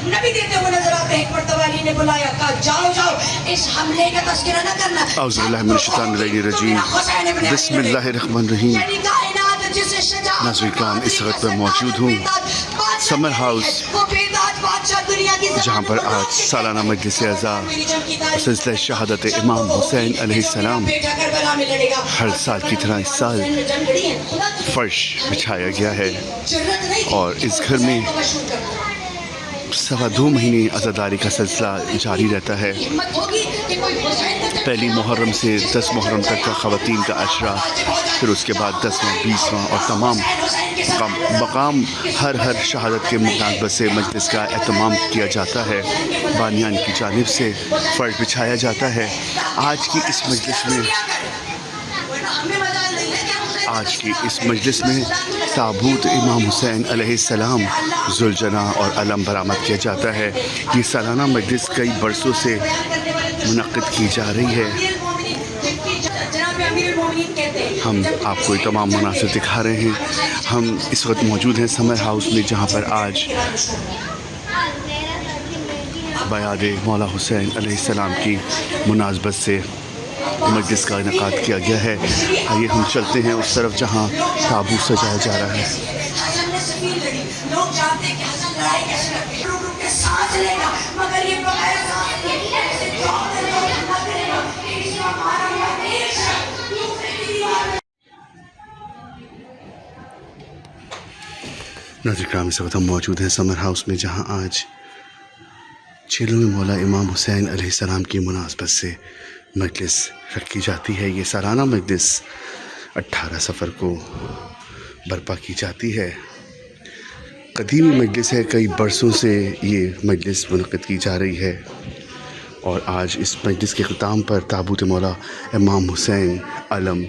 नबी देते हुए नजर आते हैं। एक मर्तबा अली ने बुलाया, कहा जाओ जाओ इस हमले का तज़किरा न करना। औज़ु बिल्लाहि मिनश शैतानिर रजीम। बिस्मिल्लाहिर्रहमानिर्रहीम। नाज़रीन किराम, इस वक्त मैं मौजूद हूँ समर हाउस, जहाँ पर आज सालाना मजलिस अज़ा सिलसिला शहादत इमाम हुसैन अलैहिस्सलाम हर साल की तरह इस साल फर्श बिछाया गया है और इस घर में 2.25 महीने अज़ादारी का सिलसिला जारी रहता है। पहली मुहर्रम से 10 मुहर्रम तक का ख़वातीन का अशरा, फिर उसके बाद 10वां 20वां और तमाम मकाम हर शहादत के मुनासबत से मजलिस का एहतमाम किया जाता है। बानियान की जानिब से फ़र्श बिछाया जाता है। आज की इस मजलिस में ताबूत इमाम हुसैन अलैहिस्सलाम ज़ुलजना और अलम बरामद किया जाता है। ये सालाना मजलिस कई बरसों से मुनक़्क़िद की जा रही है। हम आपको ये तमाम मुनासिब दिखा रहे हैं। हम इस वक्त मौजूद हैं समर हाउस में, जहाँ पर आज बयाद मौला हुसैन अलैहिस्सलाम की मुनासबत से मजलिस का इनेकाद किया गया है। आइए हम चलते हैं उस तरफ जहाँ ताबूत सजाया जा रहा है। नाज़रीन किराम, इस वक्त हम मौजूद हैं समर हाउस में, जहाँ आज चेलों में मौला इमाम हुसैन अलैहिस्सलाम की मुनासबत से मजलिस रखी जाती है। ये सालाना मजलिस 18 सफ़र को बर्पा की जाती है। कदीमी मजलिस है, कई बरसों से ये मजलिस मुनक़्क़िद की जा रही है और आज इस मजलिस के ख़िताम पर ताबूत मौला इमाम हुसैन अलम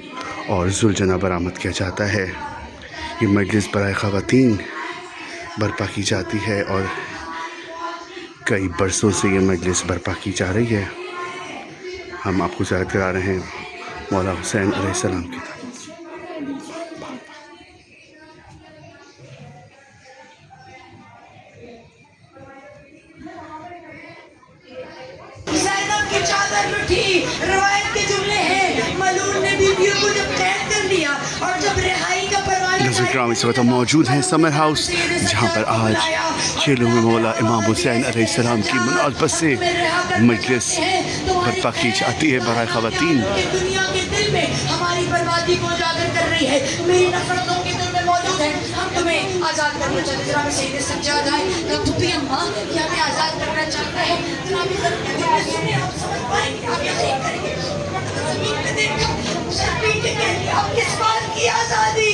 और ज़ुलजना बरामद किया जाता है। ये मजलिस बराए ख़वातीन बर्पा की जाती है और कई बरसों से ये मजलिस बर्पा की जा रही है। हम आपको ज़ियारत करा रहे हैं मौला हुसैन अलैहिस्सलाम की तरफ। रवायत के जुमले हैं, मलून ने बीवियों को जब कैद कर लिया और जब रिहाई का परवाना, इस वक्त हम मौजूद हैं समर हाउस, जहाँ पर आज चेलों में मौला इमाम हुसैन अलैहिस्सलाम की मुनासबत से मजलिस बर्पा की जाती है बराए ख़वातीन। दुनिया के दिल में हमारी बर्बादी को उजागर कर रही है, मेरी नफरतों के दिल में मौजूद है। हम तुम्हें आज़ाद करना चाहते हैं। जनाब सैयद सज्जाद आए, पुप्पी अम्मा ये हमें आज़ाद करना चाहता है। जनाब सुनिए, आप समझ पाएंगे, आप यकीन करेंगे। ज़मीन पे देखा, ज़मीन पे कहती, अब किस बात की आज़ादी,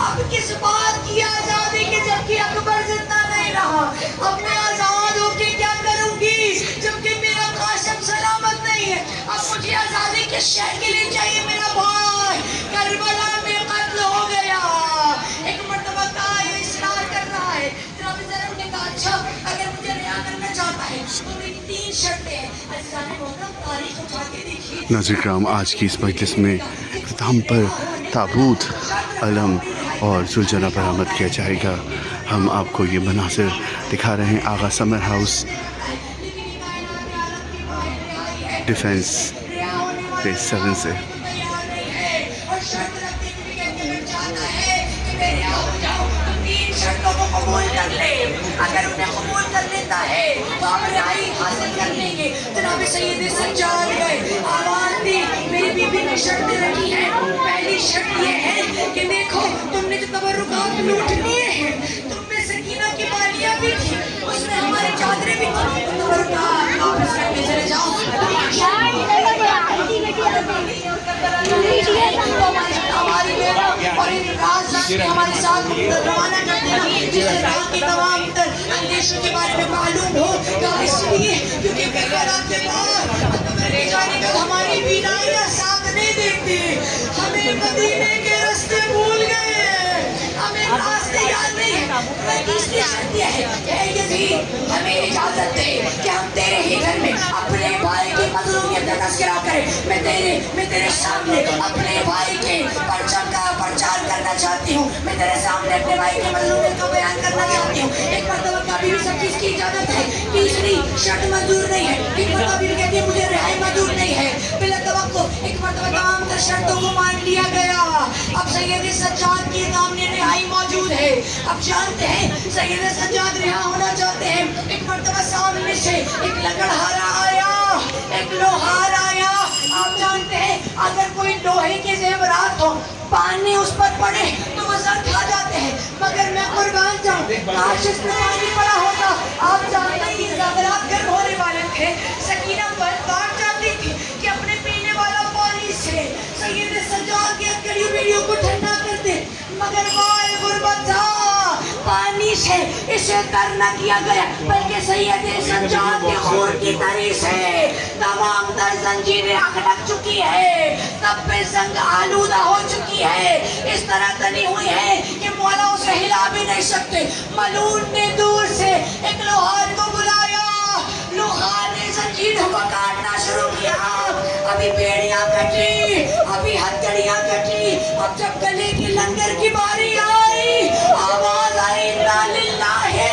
अब किस बात की आज़ादी कि जबकि अकबर जिंदा नहीं रहा। अब मैं आज़ाद होके क्या करूँगी जबकि मेरा कासिम सलामत नहीं है। अब मुझे आज़ादी किस शहर के लिए चाहिए? मेरा भाई करबला में कत्ल हो गया। एक मर्तबा कहा ये इसरार कर रहा है। जनाब ज़रब ने कहा अच्छा, अगर मुझे रिहा करना चाहता है तो मेरी 3 शर्तें हैं। अज़ीज़ाने मोहतरम, तारीख उठा के देखिए। नाज़रीन किराम, आज की इस मजलिस में इख्तिताम पर ताबूत अलम और ज़ुलजना बरामद किया जाएगा। हम आपको ये मनासिर दिखा रहे हैं आगा समर हाउस डिफेंस फेज़ 7 से। अगर उन्हें कबूल कर लेता है तो आप रिहाई हासिल कर लेंगे। जनाब सैयद सज्जाद गए, आवाज़ दी, मेरी बीबी ने शर्तें रखी हैं। पहली शर्त ये है कि देखो तुमने जो तबर्रुकात लूट लिए हैं, तुम में सकीना की बालियाँ भी थी, उसमें हमारी चादरें भी थी, तबर्रुकात वापस करके चले जाओ। और इन राज हमारे साथ रवाना कर देना, जिससे रात के तमाम अंदेशों के बारे में मालूम हो। इसलिए क्योंकि बेगैरात के बाद जाने का हमारी बीनाइयां साथ नहीं देखती, हमें मदीने के रास्ते भूल गए, हमें रास्ते याद नहीं है। तीसरी शर्त यह है कि यजीद हमें इजाजत दे कि हम तेरे ही घर में अपने भाई की मज़लूमियत का तज़किरा करें। मैं तेरे सामने अपने भाई के परचम का प्रचार करना चाहती हूँ। मैं तेरे सामने अपने भाई की मज़लूमियत को बयान करना चाहती हूँ। एक मर्तबा कभी भी सब चीज़ की इजाजत है। तीसरी शर्त मंजूर नहीं है। एक मरतबा बीवी कहती है मुझे रिहाई मंजूर नहीं है। बिला तवक्कुफ एक मरतबा तमाम तर शर्तों को मान लिया गया। अब सैयद सज्जाद के सामने रिहाई मौजूद है। अब जानते हैं सैयद सज्जाद रिहा होना चाहते हैं। एक मरतबा सामने से एक लकड़हारा आया, एक लोहार आया। आप जानते हैं अगर कोई लोहे के जेवरात हो, पानी उस पर पड़े तो वो सर खा जाते हैं, मगर मैं कुर्बान जाऊं काश इस पर पानी पड़ा होता। आप जानते हैं ये ज़ेवरात गर्म होने वाले थे। सकीना बात चाहती थी कि अपने पीने वाला पानी से सैयद सज्जाद के कड़ी बेड़ियों को ठंडा कर दे, मगर वाह गुर्बत था, पानी से इसे तर न किया गया बल्कि सैयद सज्जाद के खून की तरी से तमाम तर जंजीरें अखड़क चुकी है, तब पे जंग आलूदा हो चुकी है, इस तरह तनी हुई है कि मौला उसे हिला भी नहीं सकते। मलून ने दूर से एक लोहार को बुलाया, लोहार ने जंजीरों को काटना शुरू किया। अभी बेड़ियां कटी, अभी हथकड़ियां कटी। अब जब गले की लंगर की बारी आई, आवाज आई इन्ना लिल्लाहि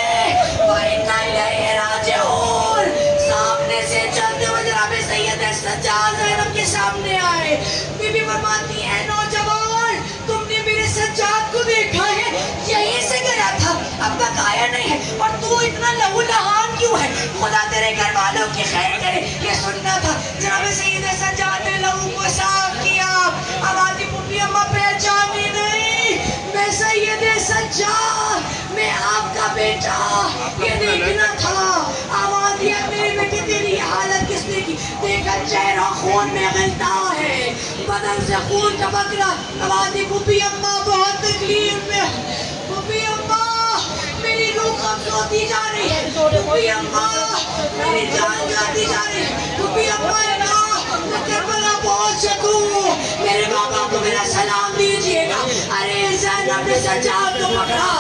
व इन्ना इलैहि राजिऊन। सामने से चलते हुए जनाब सैयद सज्जाद ज़ैनब के सामने आए। बीबी फरमाती है नौजवान तुमने मेरे सज्जाद को देखा है, यहीं से गया था, अब तक आया नहीं है, और तू इतना लहू लहान क्यों है? खुदा तेरे घर वालों की खैर करे, ये सुनना था। जनाब सैयद सज्जाद ने लहू को साफ किया। अब आती पुप्पी अम्मा पहचानी नहीं, मैं सैयद सज्जाद, मैं आपका बेटा, ये देखना था। आवाज दिया मेरे बेटे तेरी हालत किसने की? देखा चेहरा खून में गलता है, बदन से खून टपक रहा। आवाज दी पुप्पी अम्मा बहुत तकलीफ में, पुप्पी अम्मा मेरी रूह कब्ज़ होती जा रही है, पुप्पी अम्मा मेरी जान जाती जा रही है, पुप्पी अम्मा मैं करबला पहुंच सकूं, मेरे बाबा को मेरा सलाम दीजिएगा। अरे ज़ैनब ने सज्जाद को पकड़ा,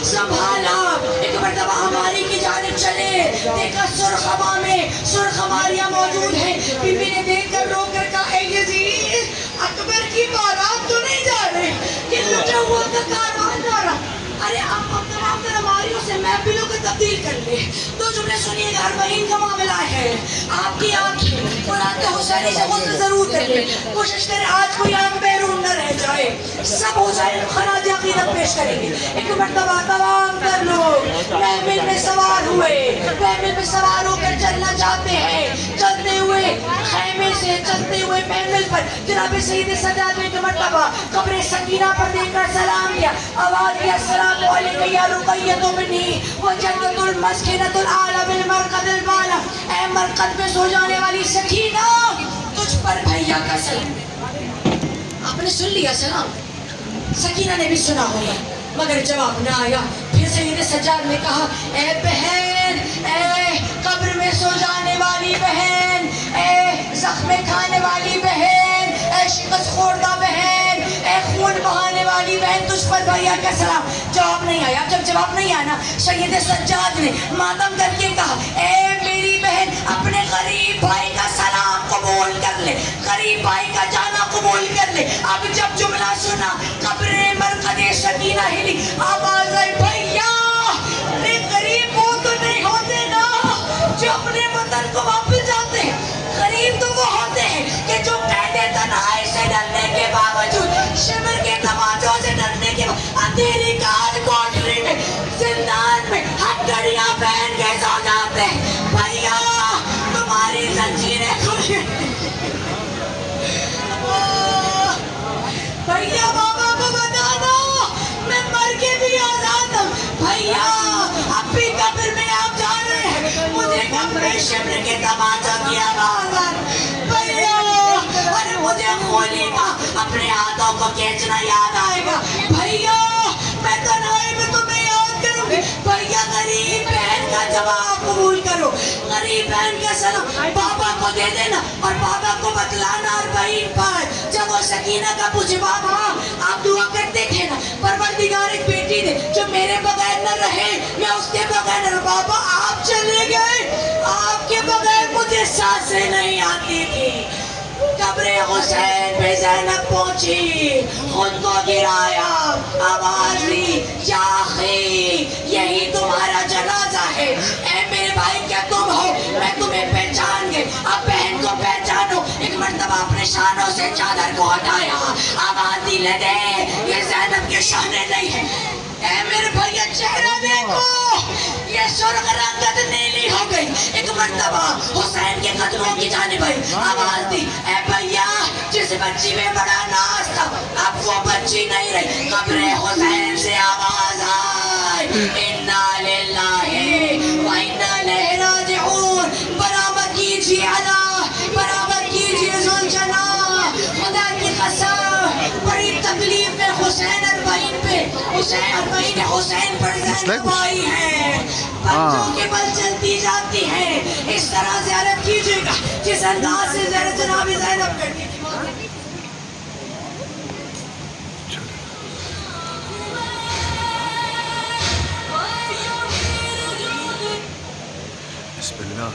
संभाला, एक मरतबा हमारी की जानिब चले, देखा सुर्ख हवा में सुर्ख हमारियां मौजूद हैं। बीबी ने देखकर रोकर कहा ए यजीद अकबर की बारात तो नहीं जा रही, ये लुटा हुआ का कारवां जा रहा। अरे अब तमाम तरवारियों से महफिलों को तब्दील कर ले। तो जुमले सुनिएगा, हर महीन का मामला है। आपकी आँखें मुराद हुसैनी से गुस्ल जरूर कर ले, कोशिश करें आज कोई आँख बैरून न रह जाए। सब हुसैन खराज अकीदत पेश करेंगे। एक मरतबा तमाम तर लोग महफिल में सवार हुए, महफिल में सवार होकर चलना चाहते हैं। चलते हुए खैमे से चलते हुए महफिल पर जनाब सैयद सज्जाद ने एक मरतबा कब्र सकीना पर देखकर सलाम किया। आवाज दिया अस्सलाम वालेकुम या रुक़य्यतु बिनी व जन्नतुल मस्किनतुल आला बिल मरक़दिल बाला। ऐ मरक़द में सो जाने वाली सकीना, तुझ पर भैया का सलाम। आपने सुन लिया सलाम, सकीना ने भी सुना होगा, मगर जवाब ना आया। फिर सैयद सज्जाद ने कहा ए बहन, ए कब्र में सो जाने वाली बहन, ए जख्म खाने वाली बहन, ए शिकस्त खोरदा बहन, ए खून बहाने वाली बहन, तुझ पर भैया का सलाम। जवाब नहीं आया। जब जवाब नहीं आया ना, सैयद सज्जाद ने मातम करके कहा ए मेरी बहन अपने गरीब भाई का सलाम कबूल कर ले, गरीब भाई का जाना कबूल कर ले। अब जब जुमला सुना कब्र मरक़द सकीना हिली, आवाज आई भैया अरे गरीब वो तो नहीं होते ना जो अपने वतन को वापस जाते हैं, गरीब तो वो होते हैं कि जो कहते तन्हाई से डरने के बावजूद, शिमर के तमाचों से डरने के बाद अंधेरी काल कोठरी में जिंदान में हथकड़ियां पहन के सो जाते हैं। भैया तुम्हारी जंजीरें खुली, भैया बाबा को बता दो मैं मर के भी आजाद हूँ। भैया अब भी कब्र में आप जा रहे हैं, मुझे कब्र शिमर के तमाचों की आवाज आ रही। भैया अरे मुझे खोली का अपने हाथों को खींचना याद आएगा। भैया मैं तन्हाई में तुम्हें याद करूंगी। भैया गरीब बहन का जवाब कबूल करो, गरीब बहन का सलाम बाबा को दे देना और बाबा को बतलाना। और बहन पर जब वो सकीना का पूछे बाबा आप दुआ करते थे ना, परवरदिगार एक बेटी दे जो मेरे बगैर न रहे, मैं उसके बगैर न रहूं। बाबा आप चले गए, आपके बगैर मुझे सांसें नहीं आती थी। कब्र हुसैन पे ज़ैनब पहुंची, खुद को गिराया, आवाज दी या अखी यही तुम्हारा जनाजा है। भाई क्या तुम हो? मैं तुम्हें पहचान गई, अब बहन को पहचानो। एक मर्तबा अपने शानों से चादर को हटाया, आवाज दी ले दे, ये ज़ैनब के शाने नहीं है। ए मेरे भैया चेहरा देखो, ये सुर्ख रंगत नीली हो गई। एक मर्तबा हुसैन के कदमों की जानिब आई, आवाज दी, ए भैया जिस बच्ची में बड़ा नाज था अब वो बच्ची नहीं रही। कब्रे हुसैन से आवाज आई, इन्ना लिल्लाहि व इन्ना इलैहि राजिऊन। बराबर कीजिए अल्लाह, बराबर कीजिए ज़ुलजलाल। खुदा की कसम बड़ी तकलीफ में हुसैन और बहन पे, हुसैन और बहन हुसैन पर ज़ैनब आई है। बच्चों के बल चलती जाती है। इस तरह ज़ियारत कीजिएगा जिस अंदाज से जनाब ज़ैनब करती थी। बिस्मिल्लाह।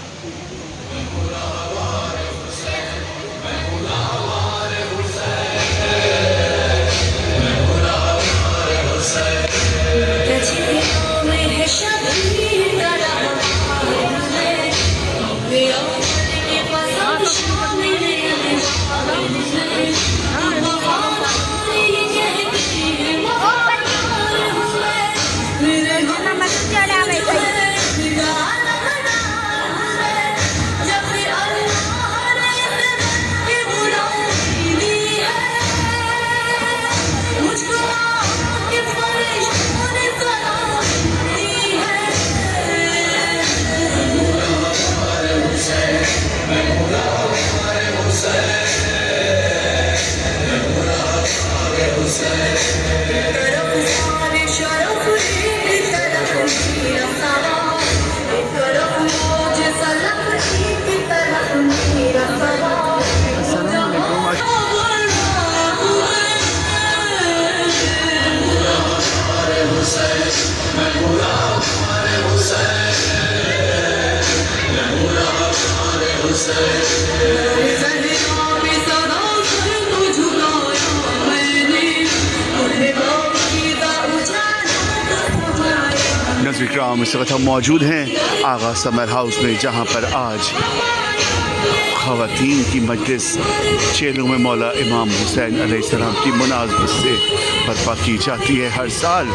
नाज़रीन इकराम, इस वक्त हम मौजूद हैं आगा समर हाउस में, जहाँ पर आज ख़वातीन की मजलिस चेलों में मौला इमाम हुसैन अलैहिस्सलाम की मुनाज़बत से बर्पा की जाती है हर साल।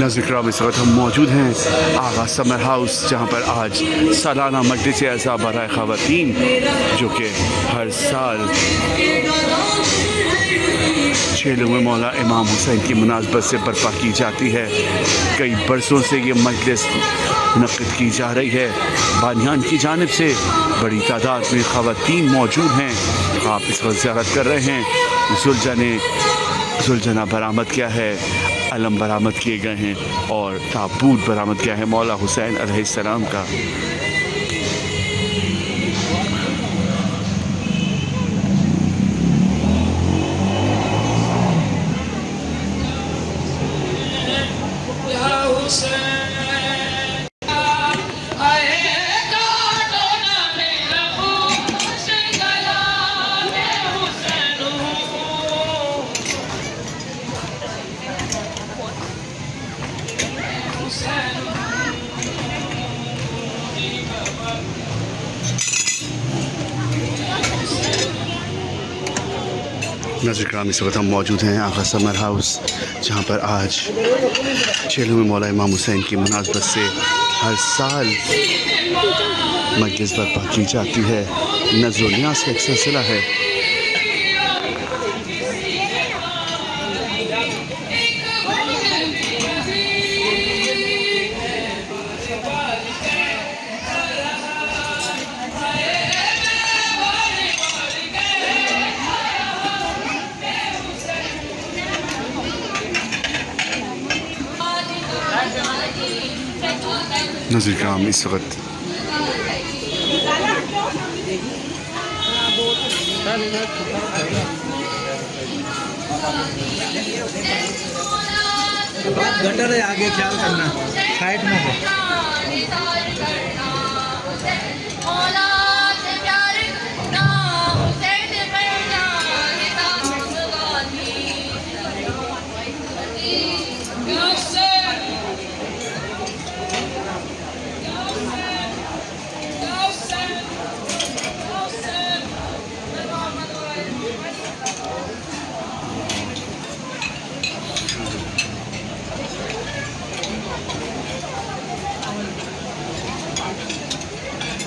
नाज़रीन किराम इस वक्त हम मौजूद हैं आगा समर हाउस जहाँ पर आज सालाना मजलिस ऐज़ा बराए ख़वातीन जो कि हर साल 6 मौला इमाम हुसैन की मुनासबत से बर्पा की जाती है। कई बरसों से ये मजलिस मुनक़्क़िद की जा रही है। बानियान की जानिब से बड़ी तादाद में ख़वातीन मौजूद हैं। आप इस वक्त ज़ियारत कर रहे हैं। जुलझना बरामद किया है, अलम बरामद किए गए हैं और ताबूत बरामद किया है मौला हुसैन अलैहिस्सलाम का। नाज़रीन किराम इस वक्त हम मौजूद हैं आगा समर हाउस जहाँ पर आज 6वें मौला इमाम हुसैन की मुनासबत से हर साल मजलिस बर्पा की जाती है। नज़्र नियाज़ का एक सिलसिला है। नाज़रीन किराम इस वक्त गटर है, आगे ख्याल करना, साइड में हो।